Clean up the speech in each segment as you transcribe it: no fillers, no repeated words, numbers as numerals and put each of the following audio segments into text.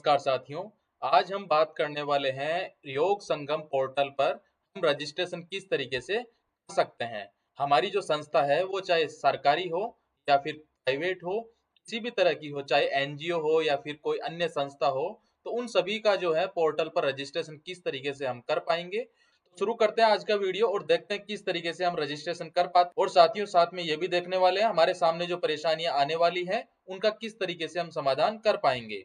नमस्कार साथियों। आज हम बात करने वाले हैं योग संगम पोर्टल पर हम रजिस्ट्रेशन किस तरीके से कर सकते हैं। हमारी जो संस्था है वो चाहे सरकारी हो या फिर प्राइवेट हो, किसी भी तरह की हो, चाहे एनजीओ हो या फिर कोई अन्य संस्था हो, तो उन सभी का जो है पोर्टल पर रजिस्ट्रेशन किस तरीके से हम कर पाएंगे। तो शुरू करते हैं आज का वीडियो और देखते हैं किस तरीके से हम रजिस्ट्रेशन कर पाते, और साथियों साथ में ये भी देखने वाले हैं हमारे सामने जो परेशानियां आने वाली है उनका किस तरीके से हम समाधान कर पाएंगे।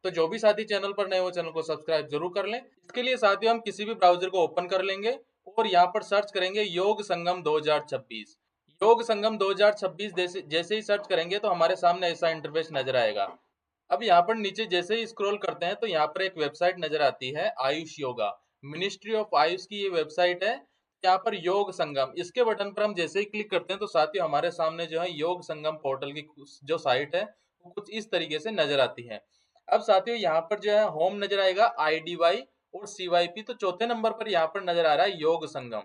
तो जो भी साथी चैनल पर नए हो, चैनल को सब्सक्राइब जरूर कर लें। इसके लिए साथियों हम किसी भी ब्राउजर को ओपन कर लेंगे और यहाँ पर सर्च करेंगे योग संगम 2026। योग संगम 2026 जैसे ही सर्च करेंगे तो हमारे सामने ऐसा इंटरफेस नजर आएगा। अब यहाँ पर नीचे जैसे ही स्क्रॉल करते हैं तो यहाँ पर एक वेबसाइट नजर आती है आयुष योगा, मिनिस्ट्री ऑफ आयुष की ये वेबसाइट है। यहाँ पर योग संगम, इसके बटन पर हम जैसे ही क्लिक करते हैं तो साथियों हमारे सामने जो है योग संगम पोर्टल की जो साइट है वो कुछ इस तरीके से नजर आती है। अब साथियों यहाँ पर जो है होम नजर आएगा IDY और CYP, तो चौथे नंबर पर यहाँ पर नजर आ रहा है योग संगम।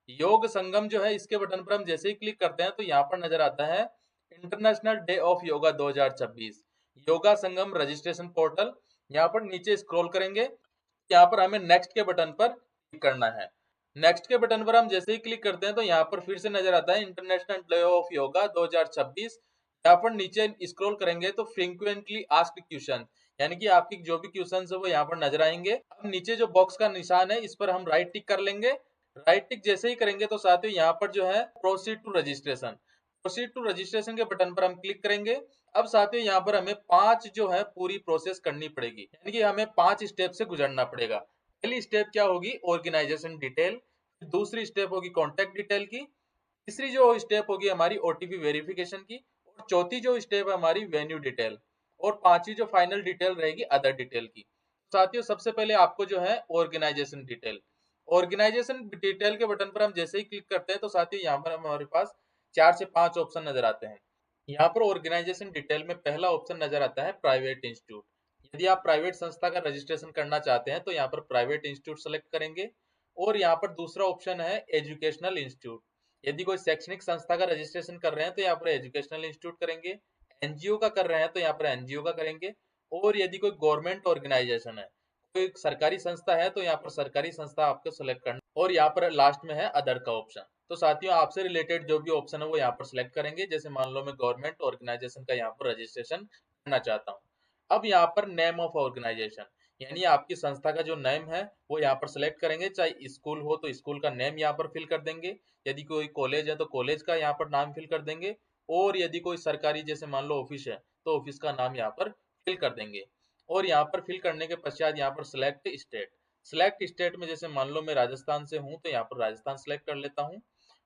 योग संगम जो है इसके बटन पर हम जैसे ही क्लिक करते हैं तो यहाँ पर नजर आता है international day of yoga 2026 yoga Sangam registration portal. यहाँ पर नीचे स्क्रॉल करेंगे, यहाँ पर हमें नेक्स्ट के बटन पर क्लिक करना है। नेक्स्ट के बटन पर हम जैसे ही क्लिक करते हैं तो यहाँ पर फिर से नजर आता है इंटरनेशनल डे ऑफ योगा 2026। यहाँ पर नीचे स्क्रॉल करेंगे तो फ्रीक्वेंटली आस्क्ड क्वेश्चन, यानी कि आपकी जो भी क्वेश्चन है वो यहाँ पर नजर आएंगे। अब नीचे जो बॉक्स का निशान है इस पर हम राइट टिक कर लेंगे। राइट टिक जैसे ही करेंगे तो साथियों यहाँ पर जो है proceed to registration, proceed to registration के बटन पर हम क्लिक करेंगे। अब साथियों यहाँ पर हमें 5 जो है पूरी प्रोसेस करनी पड़ेगी, यानी कि हमें 5 स्टेप से गुजरना पड़ेगा। पहली स्टेप क्या होगी, ऑर्गेनाइजेशन डिटेल। दूसरी स्टेप होगी कॉन्टेक्ट डिटेल की। तीसरी जो स्टेप होगी हमारी OTP वेरिफिकेशन की। और चौथी जो स्टेप है हमारी वेन्यू डिटेल। और पांचवी जो फाइनल डिटेल रहेगी अदर डिटेल की। साथियों सबसे पहले आपको जो है ऑर्गेनाइजेशन डिटेल, ऑर्गेनाइजेशन डिटेल के बटन पर हम जैसे ही क्लिक करते हैं तो साथियों यहाँ पर हमारे पास 4 से 5 ऑप्शन नजर आते हैं। यहाँ पर ऑर्गेनाइजेशन डिटेल में पहला ऑप्शन नजर आता है प्राइवेट इंस्टीट्यूट। यदि आप प्राइवेट संस्था का रजिस्ट्रेशन करना चाहते हैं तो यहाँ पर प्राइवेट इंस्टीट्यूट सेलेक्ट करेंगे। और यहाँ पर दूसरा ऑप्शन है एजुकेशनल इंस्टीट्यूट। यदि कोई शैक्षणिक संस्था का रजिस्ट्रेशन कर रहे हैं तो यहाँ पर एजुकेशनल इंस्टीट्यूट करेंगे। एनजीओ का कर रहे हैं तो यहाँ पर एनजीओ का करेंगे। और यदि कोई गवर्नमेंट ऑर्गेनाइजेशन है, कोई सरकारी संस्था है, तो यहाँ पर सरकारी संस्था आपको सेलेक्ट करना। और यहाँ पर लास्ट में है अदर का ऑप्शन। तो साथियों आपसे रिलेटेड जो भी ऑप्शन है वो यहाँ पर सिलेक्ट करेंगे। जैसे मान लो मैं गवर्नमेंट ऑर्गेनाइजेशन का यहाँ पर रजिस्ट्रेशन करना चाहता हूँ। अब यहाँ पर नेम ऑफ ऑर्गेनाइजेशन, यानी आपकी संस्था का जो नेम है वो यहाँ पर सिलेक्ट करेंगे। चाहे स्कूल हो तो स्कूल का नेम यहाँ पर फिल कर देंगे। यदि कोई कॉलेज है तो कॉलेज का यहाँ पर नाम फिल कर देंगे। और यदि कोई सरकारी जैसे मान लो ऑफिस है तो ऑफिस का नाम यहाँ पर फिल कर देंगे। और यहाँ पर फिल करने के पश्चात यहाँ पर सिलेक्ट स्टेट, सिलेक्ट स्टेट में जैसे मान लो मैं राजस्थान से हूँ तो यहाँ पर राजस्थान सिलेक्ट कर लेता हूँ।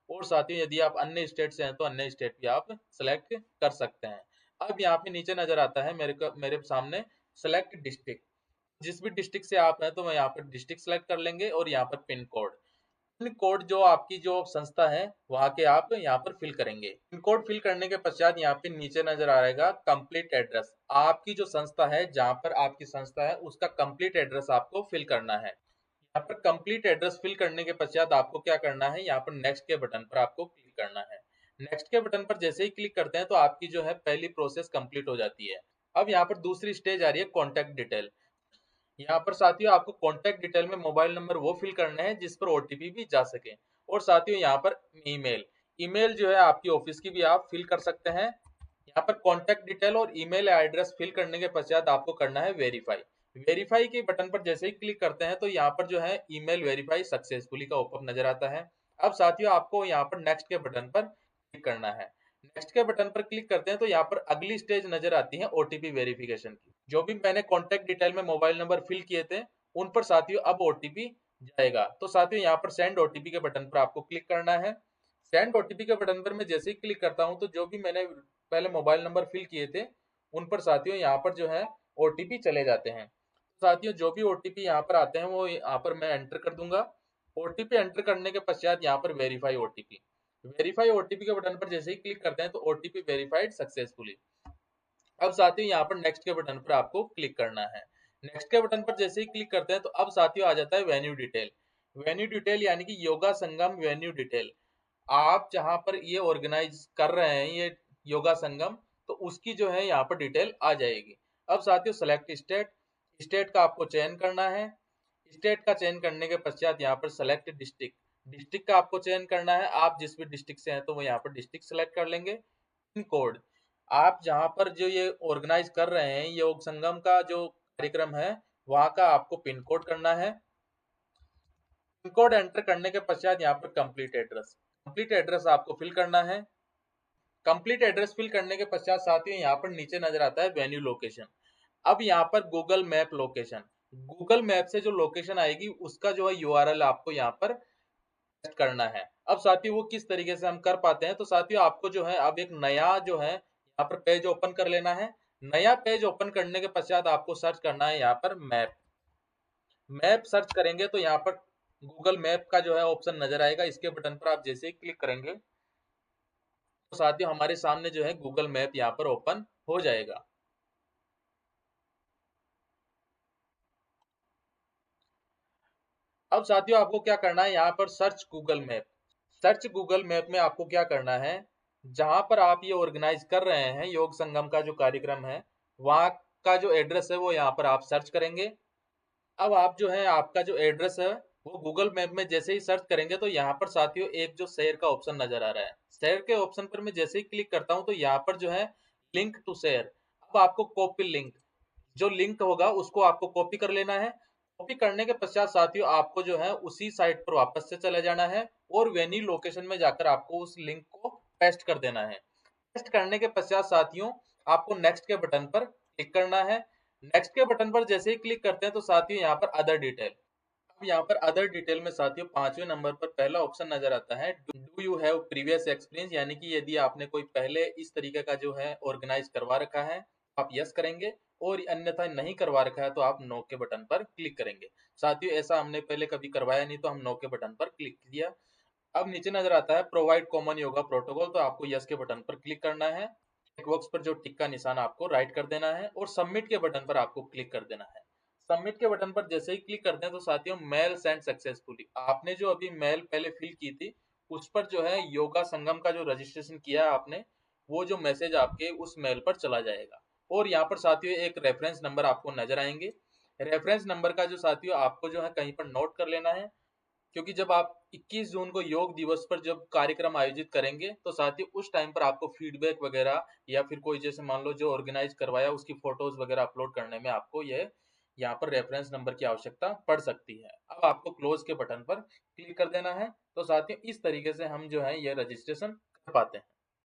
और साथ ही यदि आप अन्य स्टेट से हैं तो अन्य स्टेट भी आप सिलेक्ट कर सकते हैं। अब यहाँ पे नीचे नजर आता है मेरे सामने सेलेक्ट डिस्ट्रिक्ट। जिस भी डिस्ट्रिक्ट से आप हैं तो मैं यहाँ पर डिस्ट्रिक्ट सेलेक्ट कर लेंगे। और यहाँ पर पिन कोड, पिन कोड जो आपकी जो संस्था है वहां के आप यहाँ पर फिल करेंगे। पिन कोड फिल करने के पश्चात यहाँ पे नीचे नजर आ रहेगा कंप्लीट एड्रेस। आपकी जो संस्था है, जहाँ पर आपकी संस्था है उसका कंप्लीट एड्रेस आपको फिल करना है। यहाँ पर कंप्लीट एड्रेस फिल करने के पश्चात आपको क्या करना है, यहाँ पर नेक्स्ट के बटन पर आपको क्लिक करना है। नेक्स्ट के बटन पर जैसे ही क्लिक करते हैं तो आपकी जो है पहली प्रोसेस कंप्लीट हो जाती है। अब यहाँ पर दूसरी स्टेज आ रही है कॉन्टेक्ट डिटेल। यहाँ पर साथियों आपको कॉन्टेक्ट डिटेल में मोबाइल नंबर वो फिल करना है जिस पर OTP भी जा सके। और साथियों यहाँ पर ईमेल, ईमेल जो है आपकी ऑफिस की भी आप फिल कर सकते हैं। यहाँ पर कॉन्टेक्ट डिटेल और ईमेल एड्रेस फिल करने के पश्चात आपको करना है वेरीफाई। वेरीफाई के बटन पर जैसे ही क्लिक करते हैं तो यहाँ पर जो है ईमेल वेरीफाई सक्सेसफुली का पॉपअप नजर आता है। अब साथियों आपको यहाँ पर नेक्स्ट के बटन पर क्लिक करना है। नेक्स्ट के बटन पर क्लिक करते हैं तो यहाँ पर अगली स्टेज नजर आती है OTP वेरिफिकेशन की। जो भी मैंने कॉन्टेक्ट डिटेल में मोबाइल नंबर फिल किए थे उन पर साथियों अब OTP जाएगा। तो साथियों यहाँ पर सेंड OTP के बटन पर आपको क्लिक करना है। सेंड OTP के बटन पर मैं जैसे ही क्लिक करता हूँ तो जो भी मैंने पहले मोबाइल नंबर फिल किए थे उन पर साथियों यहाँ पर जो है OTP चले जाते हैं। साथियों जो भी OTP यहाँ पर आते हैं वो यहाँ पर मैं एंटर कर दूंगा। OTP एंटर करने के पश्चात यहाँ पर वेरीफाई OTP, वेरीफाई OTP के बटन पर जैसे ही क्लिक करते हैं तो OTP वेरीफाइड सक्सेसफुली। अब साथियों यहाँ पर नेक्स्ट के बटन पर आपको क्लिक करना है। नेक्स्ट के बटन पर जैसे ही क्लिक करते हैं तो अब साथियों आ जाता है वेन्यू डिटेल। वेन्यू डिटेल यानी कि योगा संगम वेन्यू डिटेल। आप जहां पर ये ऑर्गेनाइज कर रहे हैं ये योगा संगम, तो उसकी जो है यहाँ पर डिटेल आ जाएगी। अब साथियों सेलेक्ट स्टेट, स्टेट का आपको चयन करना है। स्टेट का चयन करने के पश्चात यहाँ पर सेलेक्ट डिस्ट्रिक्ट, डिस्ट्रिक्ट का आपको चयन करना है। आप जिस भी डिस्ट्रिक्ट से हैं तो वो यहाँ पर डिस्ट्रिक्ट सेलेक्ट कर लेंगे। पिन कोड, आप जहाँ पर जो ये ऑर्गेनाइज कर रहे हैं योग संगम का जो कार्यक्रम है वहाँ का आपको पिन कोड करना है। पिन कोड एंटर करने के पश्चात यहाँ पर कंप्लीट एड्रेस, कंप्लीट एड्रेस आपको फिल करना है। कंप्लीट एड्रेस फिल करने के पश्चात साथियों यहाँ पर नीचे नजर आता है वेन्यू लोकेशन। अब यहाँ पर Google map location, Google map से जो लोकेशन आएगी उसका जो है यूआरएल आपको यहाँ पर पेस्ट करना है। अब साथियों वो किस तरीके से हम कर पाते हैं, तो साथियों आपको जो है अब एक नया जो है यहाँ पर पेज ओपन कर लेना है। नया पेज ओपन करने के पश्चात आपको सर्च करना है यहाँ पर मैप। मैप सर्च करेंगे तो यहाँ पर गूगल मैप का जो है ऑप्शन नजर आएगा। इसके बटन पर आप जैसे ही क्लिक करेंगे तो साथियों हमारे सामने जो है गूगल मैप यहाँ पर ओपन हो जाएगा। अब साथियों आपको क्या करना है, यहाँ पर search Google map, search Google map में आपको क्या करना है, जहां पर आप ये ऑर्गेनाइज कर रहे हैं योग संगम का जो कार्यक्रम है वहां का जो एड्रेस है वो यहाँ पर आप सर्च करेंगे। अब आप जो है आपका जो एड्रेस है वो गूगल मैप में जैसे ही सर्च करेंगे तो यहाँ पर साथियों एक जो शेयर का ऑप्शन नजर आ रहा है, शेयर के ऑप्शन पर मैं जैसे ही क्लिक करता हूँ तो यहाँ पर जो है लिंक टू शेयर, अब आपको कॉपी लिंक, जो लिंक होगा उसको आपको कॉपी कर लेना है। कॉपी करने के पश्चात साथियों आपको जो है उसी साइट पर वापस से चले जाना है और वेन्यू लोकेशन में जाकर आपको उस लिंक को पेस्ट कर देना है। पेस्ट करने के पश्चात साथियों आपको नेक्स्ट के बटन पर क्लिक करना है। नेक्स्ट के बटन पर जैसे ही क्लिक करते हैं तो साथियों यहाँ पर अदर डिटेल, अब यहाँ पर अदर डिटेल में साथियों 5वें नंबर पर पहला ऑप्शन नजर आता है do you have previous experience, यानी कि यदि आपने कोई पहले इस तरीके का जो है ऑर्गेनाइज करवा रखा है आप यस करेंगे और अन्यथा नहीं करवा रखा है तो आप नो के बटन पर क्लिक करेंगे। साथियों ऐसा हमने पहले कभी करवाया नहीं तो हम नो के बटन पर क्लिक किया। अब नीचे नजर आता है प्रोवाइड कॉमन योगा प्रोटोकॉल, तो आपको यस के बटन पर क्लिक करना है। चेकबॉक्स पर जो टिक का निशान आपको राइट कर देना है और सबमिट के बटन पर आपको क्लिक कर देना है। सबमिट के बटन पर जैसे ही क्लिक करते हैं तो साथियों मेल सेंड सक्सेसफुली, आपने जो अभी मेल पहले फिल की थी उस पर जो है योगा संगम का जो रजिस्ट्रेशन किया है आपने वो जो मैसेज आपके उस मेल पर चला जाएगा। और यहाँ पर साथियों एक रेफरेंस नंबर आपको नजर आएंगे। रेफरेंस नंबर का जो साथियों आपको जो है कहीं पर नोट कर लेना है, क्योंकि जब आप 21 जून को योग दिवस पर जब कार्यक्रम आयोजित करेंगे तो साथियों उस टाइम पर आपको फीडबैक वगैरह या फिर कोई जैसे मान लो जो ऑर्गेनाइज करवाया उसकी फोटोज वगैरह अपलोड करने में आपको ये यहाँ पर रेफरेंस नंबर की आवश्यकता पड़ सकती है। अब आपको क्लोज के बटन पर क्लिक कर देना है। तो साथियों इस तरीके से हम जो है ये रजिस्ट्रेशन कर पाते हैं।